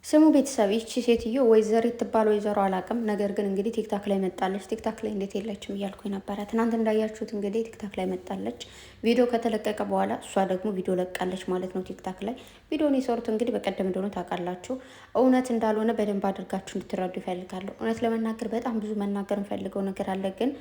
ስሙ ቤተሰብ ይቺ ሴትዮ ወይዘሪት ትባል ወይዘሮ አላውቅም። ነገር ግን እንግዲህ ቲክታክ ላይ መጣለች። ቲክታክ ላይ እንዴት የለችም እያልኩኝ ነበረ። ትናንት እንዳያችሁት እንግዲህ ቲክታክ ላይ መጣለች። ቪዲዮ ከተለቀቀ በኋላ እሷ ደግሞ ቪዲዮ ለቃለች ማለት ነው። ቲክታክ ላይ ቪዲዮን የሰሩት እንግዲህ በቀደም እንደሆነ ታውቃላችሁ። እውነት እንዳልሆነ በደንብ አድርጋችሁ እንድትረዱ ይፈልጋለሁ። እውነት ለመናገር በጣም ብዙ መናገር እንፈልገው ነገር አለ፣ ግን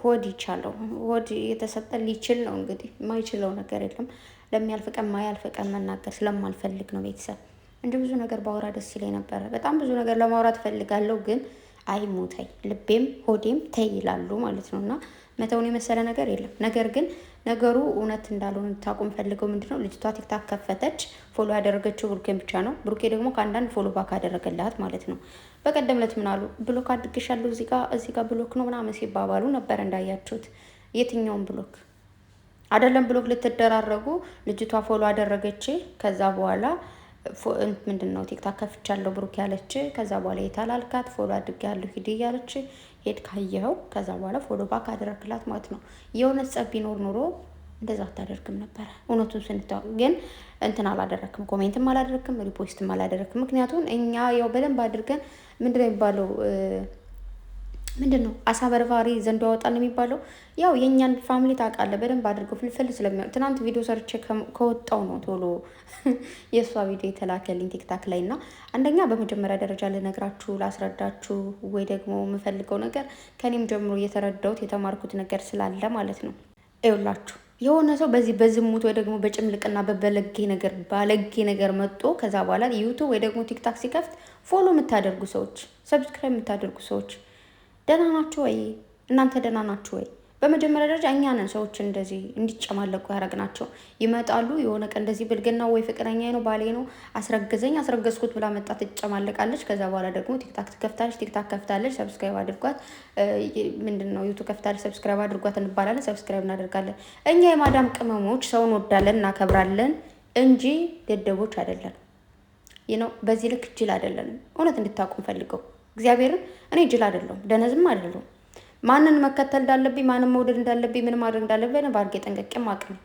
ሆድ ይቻለው ሆድ የተሰጠ ሊችል ነው። እንግዲህ የማይችለው ነገር የለም። ለሚያልፍ ቀን ማያልፍ ቀን መናገር ስለማልፈልግ ነው ቤተሰብ እንደ ብዙ ነገር ባወራ ደስ ይለኝ ነበረ። በጣም ብዙ ነገር ለማውራት ፈልጋለሁ፣ ግን አይሙተኝ ልቤም ሆዴም ተይ ይላሉ ማለት ነው። እና መተውን የመሰለ ነገር የለም። ነገር ግን ነገሩ እውነት እንዳልሆነ ታቁም ፈልገው ምንድነው ልጅቷ ቲክታክ ከፈተች። ፎሎ ያደረገችው ብሩኬን ብቻ ነው። ብሩኬ ደግሞ ከአንዳንድ ፎሎ ባክ አደረገላት ማለት ነው። በቀደም ዕለት ምን አሉ? ብሎክ አድርግሻለሁ እዚህ ጋር ብሎክ ነው ምናምን ሲባባሉ ነበር እንዳያችሁት። የትኛውን ብሎክ አይደለም ብሎክ ልትደራረጉ ልጅቷ ፎሎ አደረገች። ከዛ በኋላ ምንድን ነው ቲክታክ ከፍቻለሁ ብሩክ ያለች። ከዛ በኋላ የታላልካት ፎሎ አድርጌያለሁ ሂድ እያለች ሄድ ካየኸው። ከዛ በኋላ ፎሎ ባክ አደረግላት ማለት ነው። የእውነት ጸብ ቢኖር ኑሮ እንደዛ አታደርግም ነበረ። እውነቱን ስንታው ግን እንትን አላደረክም፣ ኮሜንትም አላደረክም፣ ሪፖስትም አላደረክም። ምክንያቱም እኛ ያው በደንብ አድርገን ምንድነው የሚባለው ምንድን ነው አሳ በርባሪ ዘንዶ ያወጣል የሚባለው። ያው የእኛን ፋሚሊ ታውቃለህ በደንብ አድርገው ፍልፍል ስለሚሆን ትናንት ቪዲዮ ሰርቼ ከወጣው ነው ቶሎ የእሷ ቪዲዮ የተላከልኝ ቲክታክ ላይ። እና አንደኛ በመጀመሪያ ደረጃ ልነግራችሁ ላስረዳችሁ ወይ ደግሞ የምፈልገው ነገር ከኔም ጀምሮ እየተረዳሁት የተማርኩት ነገር ስላለ ማለት ነው። ይኸውላችሁ የሆነ ሰው በዚህ በዝሙት ወይ ደግሞ በጭምልቅና ባለጌ ነገር መጦ ከዛ በኋላ ዩቱብ ወይ ደግሞ ቲክታክ ሲከፍት ፎሎ የምታደርጉ ሰዎች፣ ሰብስክራይብ የምታደርጉ ሰዎች ደህና ናችሁ ወይ? እናንተ ደህና ናችሁ ወይ? በመጀመሪያ ደረጃ እኛ ነን ሰዎች እንደዚህ እንዲጨማለቁ ያደረግናቸው። ይመጣሉ የሆነ ቀን እንደዚህ ብልግና ወይ ፍቅረኛ ነው ባሌ ነው አስረገዝኩት ብላ መጣ ትጨማለቃለች። ከዛ በኋላ ደግሞ ቲክታክ ከፍታለች፣ ሰብስክራይብ አድርጓት። ምንድን ነው ዩቱብ ከፍታለች፣ ሰብስክራይብ አድርጓት እንባላለን፣ ሰብስክራይብ እናደርጋለን። እኛ የማዳም ቅመሞች ሰውን ወዳለን እናከብራለን እንጂ ደደቦች አይደለን። ነው በዚህ ልክ ጅል አይደለንም። እውነት እንድታውቁም ፈልገው እግዚአብሔርን እኔ ጅል አይደለሁም፣ ደነዝም አይደለሁም። ማንን መከተል እንዳለብኝ ማንን መውደድ እንዳለብኝ ምን ማድረግ እንዳለብኝ ባርጌ ጠንቀቄ ማቅ ነው።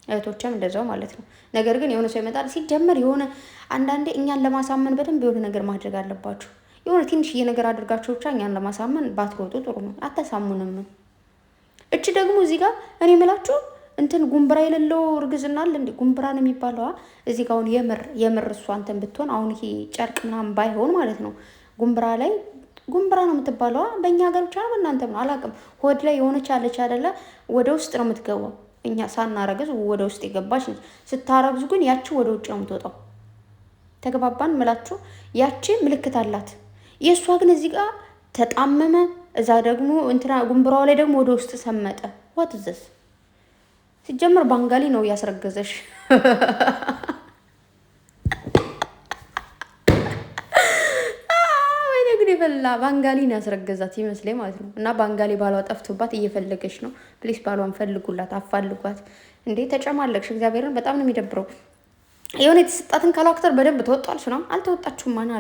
እህቶችም እንደዛው ማለት ነው። ነገር ግን የሆነ ሰው ይመጣል ሲጀመር የሆነ አንዳንዴ እኛን ለማሳመን በደንብ የሆነ ነገር ማድረግ አለባችሁ። የሆነ ትንሽዬ ነገር አድርጋችሁ ብቻ እኛን ለማሳመን ባትሮጡ ጥሩ ነው። አታሳሙንም። እቺ ደግሞ እዚህ ጋር እኔ የምላችሁ እንትን ጉንብራ የሌለው እርግዝና አለ እንዴ? ጉንብራ ነው የሚባለው እዚህ ጋር አሁን የምር እሷ እንትን ብትሆን አሁን ይሄ ጨርቅ ምናምን ባይሆን ማለት ነው ጉንብራ ላይ ጉንብራ ነው የምትባለዋ። በእኛ ሀገር ብቻ ነው በእናንተም ነው አላውቅም። ሆድ ላይ የሆነች አለች አይደለ? ወደ ውስጥ ነው የምትገባው። እኛ ሳናረግዝ ወደ ውስጥ የገባች ነች። ስታረግዙ ግን ያቺ ወደ ውጭ ነው የምትወጣው። ተግባባን ምላችሁ? ያቺ ምልክት አላት። የእሷ ግን እዚህ ጋር ተጣመመ፣ እዛ ደግሞ እንትና ጉንብራዋ ላይ ደግሞ ወደ ውስጥ ሰመጠ። ዋት ዘስ ሲጀምር ባንጋሊ ነው እያስረገዘሽ። በላ ባንጋሊን ያስረገዛት ይመስለኝ ማለት ነው። እና ባንጋሊ ባሏ ጠፍቶባት እየፈለገች ነው። ፕሊስ ባሏን ፈልጉላት፣ አፋልጓት። እንዴ ተጨማለቅሽ። እግዚአብሔርን በጣም ነው የሚደብረው። የሆነ የተሰጣትን ካራክተር በደንብ ተወጣልሽ ነው። አልተወጣችሁም። ማን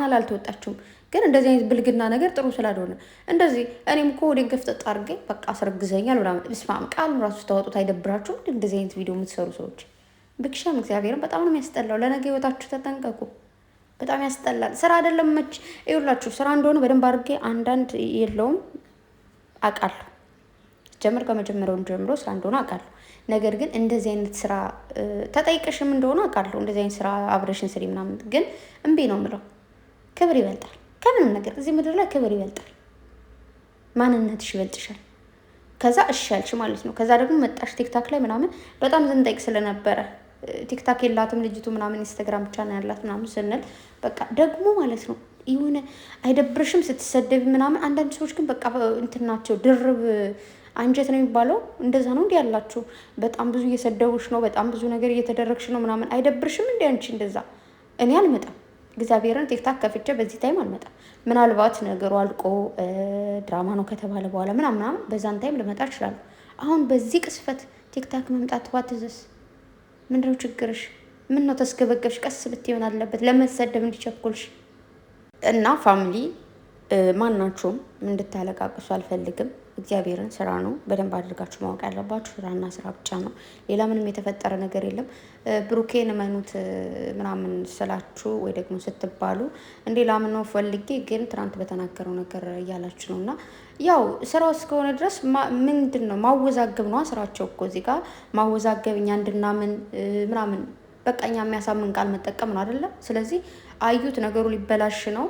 አለ አልተወጣችሁም። ግን እንደዚህ አይነት ብልግና ነገር ጥሩ ስላልሆነ እንደዚህ እኔም እኮ ወዴን ከፍተጥ አድርጌ በቃ አስረግዘኛል ምናምን ብስማም ቃል ራሱ ስታወጡት አይደብራችሁም? እንደዚህ አይነት ቪዲዮ የምትሰሩ ሰዎች ብክሻም እግዚአብሔርን በጣም ነው የሚያስጠላው። ለነገ ህይወታችሁ ተጠንቀቁ። በጣም ያስጠላል። ስራ አይደለም መች ይውላችሁ፣ ስራ እንደሆነ በደንብ አድርጌ አንዳንድ የለውም አውቃለሁ። ከመጀመሪያውን ጀምሮ ስራ እንደሆነ አውቃለሁ። ነገር ግን እንደዚህ አይነት ስራ ተጠይቀሽም እንደሆነ አውቃለሁ። እንደዚህ አይነት ስራ አብረሽን ስሪ ምናምን፣ ግን እምቢ ነው የምለው። ክብር ይበልጣል ከምንም ነገር እዚህ ምድር ላይ ክብር ይበልጣል። ማንነትሽ ይበልጥሻል። ከዛ እሺ ያልሽ ማለት ነው። ከዛ ደግሞ መጣሽ ቲክታክ ላይ ምናምን በጣም ዝንጠይቅ ስለነበረ ቲክታክ የላትም ልጅቱ ምናምን ኢንስታግራም ብቻ ነው ያላት ምናምን ስንል በቃ ደግሞ ማለት ነው የሆነ አይደብርሽም ስትሰደቢ ምናምን? አንዳንድ ሰዎች ግን በቃ እንትን ናቸው፣ ድርብ አንጀት ነው የሚባለው። እንደዛ ነው እንዲ ያላችሁ። በጣም ብዙ እየሰደቡሽ ነው፣ በጣም ብዙ ነገር እየተደረግሽ ነው ምናምን። አይደብርሽም እንዲ አንቺ እንደዛ? እኔ አልመጣም፣ እግዚአብሔርን ቲክታክ ከፍቼ በዚህ ታይም አልመጣም። ምናልባት ነገሩ አልቆ ድራማ ነው ከተባለ በኋላ ምናምን በዛን ታይም ልመጣ እችላለሁ። አሁን በዚህ ቅስፈት ቲክታክ መምጣት ዋትዘስ ምንድነው ችግርሽ? ምን ነው ተስገበገብሽ? ቀስ ብትሆን አለበት ለመሰደብ እንዲቸኩልሽ። እና ፋሚሊ ማናችሁም እንድታለቃቅሱ አልፈልግም። እግዚአብሔርን ስራ ነው። በደንብ አድርጋችሁ ማወቅ ያለባችሁ ስራና ስራ ብቻ ነው። ሌላ ምንም የተፈጠረ ነገር የለም። ብሩኬን እመኑት ምናምን ስላችሁ ወይ ደግሞ ስትባሉ እንዴ ላምነው ፈልጌ ግን ትናንት በተናገረው ነገር እያላችሁ ነው። እና ያው ስራው እስከሆነ ድረስ ምንድን ነው ማወዛገብ ነው ስራቸው እኮ እዚህ ጋር ማወዛገብ፣ እኛ እንድናምን ምናምን በቃ እኛ የሚያሳምን ቃል መጠቀም ነው አይደለም። ስለዚህ አዩት ነገሩ ሊበላሽ ነው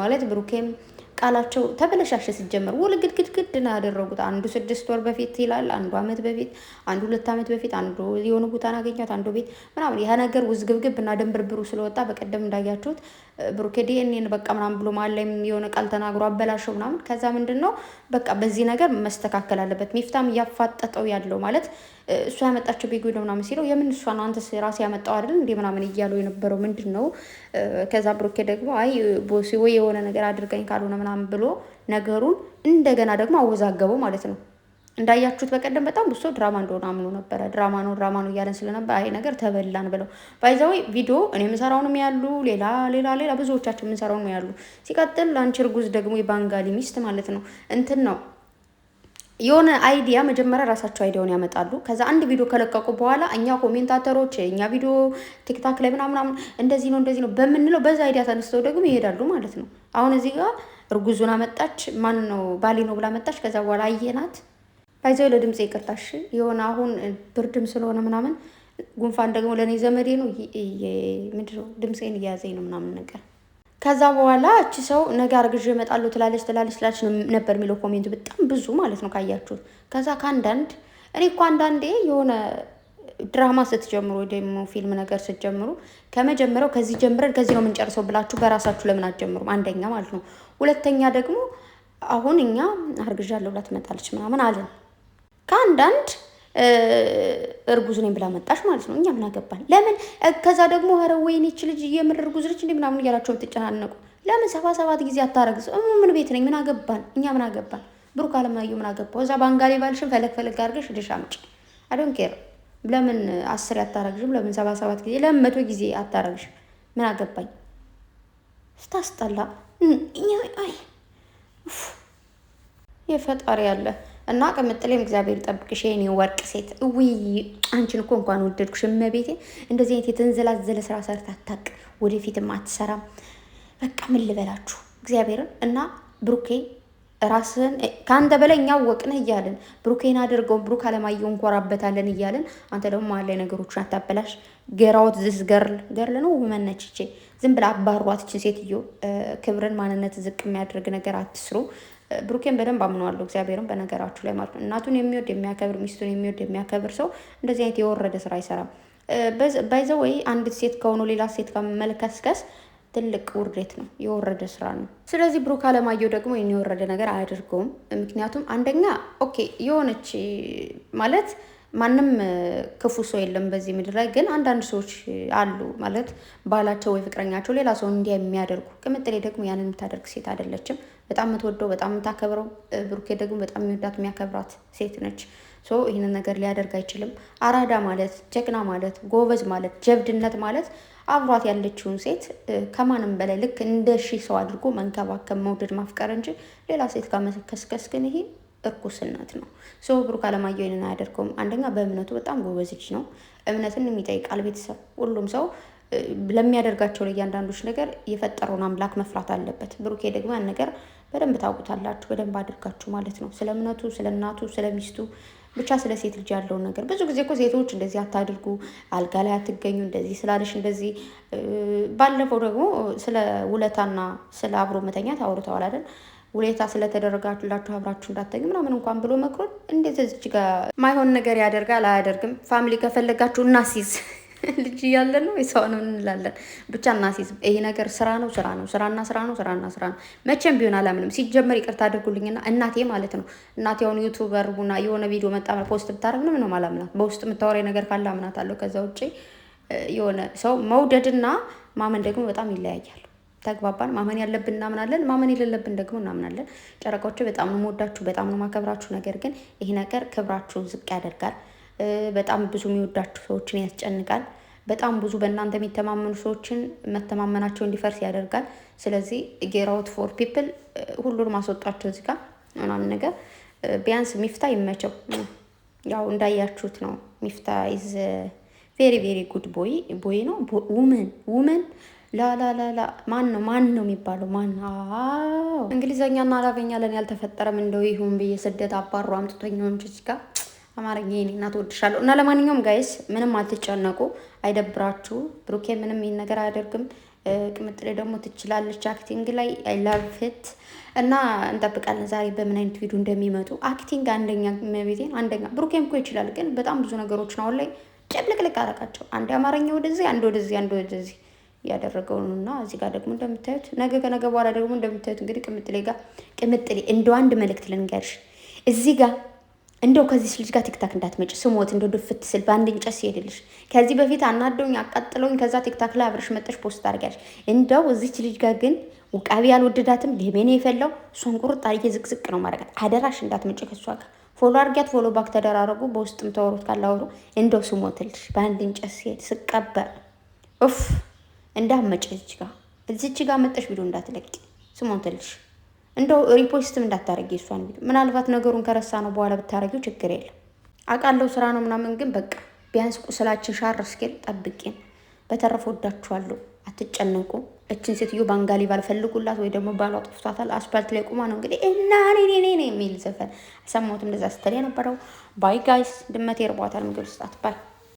ማለት ብሩኬም ቃላቸው ተበለሻሸ። ሲጀመር ውል ግድግድግድ ነው ያደረጉት። አንዱ 6 ወር በፊት ይላል፣ አንዱ አመት በፊት፣ አንዱ 2 አመት በፊት፣ አንዱ የሆነ ቦታ አገኛት፣ አንዱ ቤት ምናምን። ያ ነገር ውዝግብግብ እና ድንብርብሩ ስለወጣ በቀደም እንዳያችሁት ብሩኬ ዲኤንኤን በቃ ምናምን ብሎ መሀል ላይ የሆነ ቃል ተናግሮ አበላሸው ምናምን። ከዛ ምንድን ነው በቃ በዚህ ነገር መስተካከል አለበት። ሚፍታም እያፋጠጠው ያለው ማለት እሷ ያመጣቸው ቤጎ ነው ምናምን ሲለው የምን እሷ ነው አንተ ራሴ ያመጣው አይደል እንዴ ምናምን እያለው የነበረው ምንድን ነው። ከዛ ብሩኬ ደግሞ አይ ቦሲ ወይ የሆነ ነገር አድርገኝ ካልሆነ ምናምን ብሎ ነገሩን እንደገና ደግሞ አወዛገበው ማለት ነው። እንዳያችሁት በቀደም በጣም ብዙ ድራማ እንደሆነ አምኖ ነበረ። ድራማ ነው እያለን ስለነበር አይ ነገር ተበላን ብለው ባይዛዊ ቪዲዮ እኔ የምሰራውንም ያሉ ሌላ ብዙዎቻችን የምንሰራውን ያሉ። ሲቀጥል አንቺ እርጉዝ ደግሞ የባንጋሊ ሚስት ማለት ነው እንትን ነው የሆነ አይዲያ መጀመሪያ ራሳቸው አይዲያውን ያመጣሉ። ከዛ አንድ ቪዲዮ ከለቀቁ በኋላ እኛ ኮሜንታተሮች እኛ ቪዲዮ ቲክታክ ላይ ምናምን እንደዚህ ነው በምንለው በዛ አይዲያ ተነስተው ደግሞ ይሄዳሉ ማለት ነው። አሁን እዚህ ጋር እርጉዙን አመጣች፣ ማን ነው ባሌ ነው ብላ መጣች። ከዛ በኋላ አየናት ባይዘው ለድምጽ ይቅርታሽ የሆነ አሁን ብርድም ስለሆነ ምናምን ጉንፋን ደግሞ ለኔ ዘመዴ ነው ምንድነው ድምጼን እያያዘኝ ነው ምናምን ነገር። ከዛ በኋላ እቺ ሰው ነገ አርግዤ እመጣለሁ ትላለች ነበር የሚለው ኮሜንት በጣም ብዙ ማለት ነው ካያችሁት። ከዛ ከአንዳንድ እኔ እኮ አንዳንዴ የሆነ ድራማ ስትጀምሩ ወይ ደግሞ ፊልም ነገር ስትጀምሩ ከመጀመሪያው ከዚህ ጀምረን ከዚህ ነው የምንጨርሰው ብላችሁ በራሳችሁ ለምን አትጀምሩም? አንደኛ ማለት ነው። ሁለተኛ ደግሞ አሁን እኛ አርግዣለሁ ብላ ትመጣለች ምናምን አለን ከአንዳንድ እርጉዝ ነኝ ብላ መጣሽ ማለት ነው። እኛ ምን አገባን? ለምን ከዛ ደግሞ ኧረ ወይኔ ይህች ልጅ የምር እርጉዝ ነች እንዴ ምናምን እያላችሁ የምትጨናነቁ ለምን 77 ጊዜ አታረግዝ? ምን ቤት ነኝ ምን አገባን? እኛ ምን አገባን? ብሩክ አለማየሁ ምን አገባው? እዛ ባንጋሌ ባልሽን ፈለግ አድርገሽ ልሽ አምጪ። አይ ዶንት ኬር። ለምን 10 አታረግሽም? ለምን 77 ጊዜ ለምን 100 ጊዜ አታረግሽም? ምን አገባኝ? ስታስጠላ አይ የፈጣሪ ያለ እና ቅምጥሌም እግዚአብሔር ይጠብቅሽ የኔ ወርቅ ሴት። ውይ አንቺን እኮ እንኳን ወደድኩሽ እመቤቴ። እንደዚህ አይነት የተንዘላዘለ ስራ ሰርታ አታውቅ፣ ወደፊትም አትሰራም። በቃ ምን ልበላችሁ እግዚአብሔርን። እና ብሩኬ ራስን ከአንተ በላይ እኛ ወቅነህ እያልን ብሩኬን አድርገው ብሩክ አለማየሁ እንኮራበታለን እያልን አንተ ደግሞ መሀል ላይ ነገሮችን አታበላሽ። ገራውት ዝስ ገርል ነው መነችቼ ዝም ብላ አባሯትችን ሴትዮ። ክብርን ማንነት ዝቅ የሚያደርግ ነገር አትስሩ። ብሩኬን በደንብ አምነዋለሁ እግዚአብሔርን በነገራችሁ ላይ ማለት ነው። እናቱን የሚወድ የሚያከብር፣ ሚስቱን የሚወድ የሚያከብር ሰው እንደዚህ አይነት የወረደ ስራ አይሰራም። ባይዘው ወይ አንዲት ሴት ከሆኑ ሌላ ሴት ጋር መለከስከስ ትልቅ ውርደት ነው፣ የወረደ ስራ ነው። ስለዚህ ብሩክ አለማየሁ ደግሞ ይህን የወረደ ነገር አያደርገውም። ምክንያቱም አንደኛ ኦኬ የሆነች ማለት ማንም ክፉ ሰው የለም በዚህ ምድር ላይ፣ ግን አንዳንድ ሰዎች አሉ ማለት ባላቸው ወይ ፍቅረኛቸው ሌላ ሰው እንዲያ የሚያደርጉ። ቅምጥሌ ደግሞ ያንን የምታደርግ ሴት አይደለችም። በጣም የምትወደው በጣም የምታከብረው፣ ብሩኬ ደግሞ በጣም የሚወዳት የሚያከብራት ሴት ነች። ሶ ይህንን ነገር ሊያደርግ አይችልም። አራዳ ማለት ጀግና ማለት ጎበዝ ማለት ጀብድነት ማለት አብሯት ያለችውን ሴት ከማንም በላይ ልክ እንደ ሺህ ሰው አድርጎ መንከባከብ፣ መውደድ፣ ማፍቀር እንጂ ሌላ ሴት ጋር መከስከስ ግን ይሄ እርኩስነት ነው። ሰው ብሩክ አለማየሁ ይህንን አያደርገውም። አንደኛ በእምነቱ በጣም ጎበዝ ልጅ ነው። እምነትን የሚጠይቃል ቤተሰብ። ሁሉም ሰው ለሚያደርጋቸው ለእያንዳንዶች ነገር የፈጠረውን አምላክ መፍራት አለበት። ብሩኬ ደግሞ ያን ነገር በደንብ ታውቁታላችሁ፣ በደንብ አድርጋችሁ ማለት ነው። ስለ እምነቱ፣ ስለ እናቱ፣ ስለ ሚስቱ ብቻ ስለ ሴት ልጅ ያለውን ነገር ብዙ ጊዜ እኮ ሴቶች እንደዚህ አታድርጉ፣ አልጋ ላይ አትገኙ፣ እንደዚህ ስላለሽ እንደዚህ። ባለፈው ደግሞ ስለ ውለታና ስለ አብሮ መተኛት አውርተዋል አይደል? ውለታ ስለተደረጋችሁላችሁ አብራችሁ እንዳትተኙ ምናምን እንኳን ብሎ መክሮን እንዴት እዚህ ጋር ማይሆን ነገር ያደርጋል አያደርግም። ፋሚሊ ከፈለጋችሁ እናሲዝ ልጅ እያለን ነው የሰው ነው እንላለን። ብቻ እናሲዝ። ይሄ ነገር ስራ ነው ስራና ስራ ነው። መቼም ቢሆን አላምንም። ሲጀመር ይቅርታ አድርጉልኝና እናቴ ማለት ነው እናቴ አሁን ዩቲዩበር ቡና የሆነ ቪዲዮ መጣ ፖስት ብታረግ ነው ማላምናት። በውስጥ የምታወራኝ ነገር ካለ አምናታለሁ። ከዛ ውጪ የሆነ ሰው መውደድና ማመን ደግሞ በጣም ይለያያል። ተግባባን? ማመን ያለብን እናምናለን፣ ማመን የሌለብን ደግሞ እናምናለን። ጨረቃዎች በጣም ነው የምወዳችሁ፣ በጣም ነው የማከብራችሁ። ነገር ግን ይሄ ነገር ክብራችሁን ዝቅ ያደርጋል። በጣም ብዙ የሚወዳችሁ ሰዎችን ያስጨንቃል። በጣም ብዙ በእናንተ የሚተማመኑ ሰዎችን መተማመናቸው እንዲፈርስ ያደርጋል። ስለዚህ ጌት አውት ፎር ፒፕል ሁሉን ማስወጣቸው እዚህ ጋር ምናምን ነገር ቢያንስ ሚፍታ ይመቸው። ያው እንዳያችሁት ነው። ሚፍታ ኢዝ ቬሪ ቬሪ ጉድ ቦይ ነው። ውመን ላላላላ ማን ነው የሚባለው? ማን እንግሊዘኛና አረበኛ ያልተፈጠረም እንደው ይሁን ብዬ ስደት አባሩ አምጥቶኛው እንጂ ጋር አማርኛ የኔ እናት ወድሻለሁ። እና ለማንኛውም ጋይስ ምንም አትጨነቁ፣ አይደብራችሁ። ብሩኬ ምንም ይሄን ነገር አያደርግም። ቅምጥሌ ደግሞ ትችላለች አክቲንግ ላይ አይ ላቭ ኢት። እና እንጠብቃለን ዛሬ በምን አይነት ቪዲዮ እንደሚመጡ። አክቲንግ አንደኛ መቤቴን አንደኛ። ብሩኬም እኮ ይችላል፣ ግን በጣም ብዙ ነገሮችን አሁን ላይ ጭብልቅልቅ አደረጋቸው። አንድ አማርኛ ወደዚህ፣ አንድ ወደዚህ ያደረገው ነው። እና እዚህ ጋር ደግሞ እንደምታዩት ነገ ከነገ በኋላ ደግሞ እንደምታዩት እንግዲህ ቅምጥሌ እንደው አንድ መልእክት ልንገርሽ እዚህ ጋር እንደው ከዚህ ልጅ ጋር ቲክታክ እንዳትመጭ ስሞት እንደው ድፍት ስል በአንድ እንጨት ሲሄድልሽ ከዚህ በፊት አናደውኝ አቃጥለውኝ ከዛ ቲክታክ ላይ አብረሽ መጠሽ ፖስት አድርጋሽ እንደው እዚች ልጅ ጋር ግን ውቃቢ ያልወደዳትም ደሜኔ የፈላው እሷን ቁርጥ አድርጌ ዝቅዝቅ ነው ማረጋት። አደራሽ እንዳትመጭ ከሷ ጋር ፎሎ አድርጊያት፣ ፎሎ ባክ ተደራረጉ፣ በውስጥም ተወሩት ካላወሩ እንደው ስሞትልሽ በአንድ እንጨት ሲሄድ ስቀበር ኡፍ እንዳትመጭ እዚች ጋር መጠሽ ቪዲዮ እንዳትለቂ ስሞትልሽ። እንደው ሪፖስትም እንዳታረጊ እሷን ቪዲዮ። ምናልባት ነገሩን ከረሳ ነው በኋላ ብታረጊው ችግር የለም አውቃለሁ ስራ ነው ምናምን፣ ግን በቃ ቢያንስ ቁስላችን ሻር እስኪል ጠብቄን። በተረፈ ወዳችኋለሁ፣ አትጨነቁ። እችን ሴትዮ ባንጋሊ ባልፈልጉላት ወይ ደግሞ ባሏ ጠፍቷታል። አስፓልት ላይ ቁማ ነው እንግዲህ እና እኔ የሚል ዘፈን ሰማሁት። እንደዛ ስትል የነበረው ባይ ጋይስ። ድመቴ እርቧታል፣ ምግብ ስጣት ባይ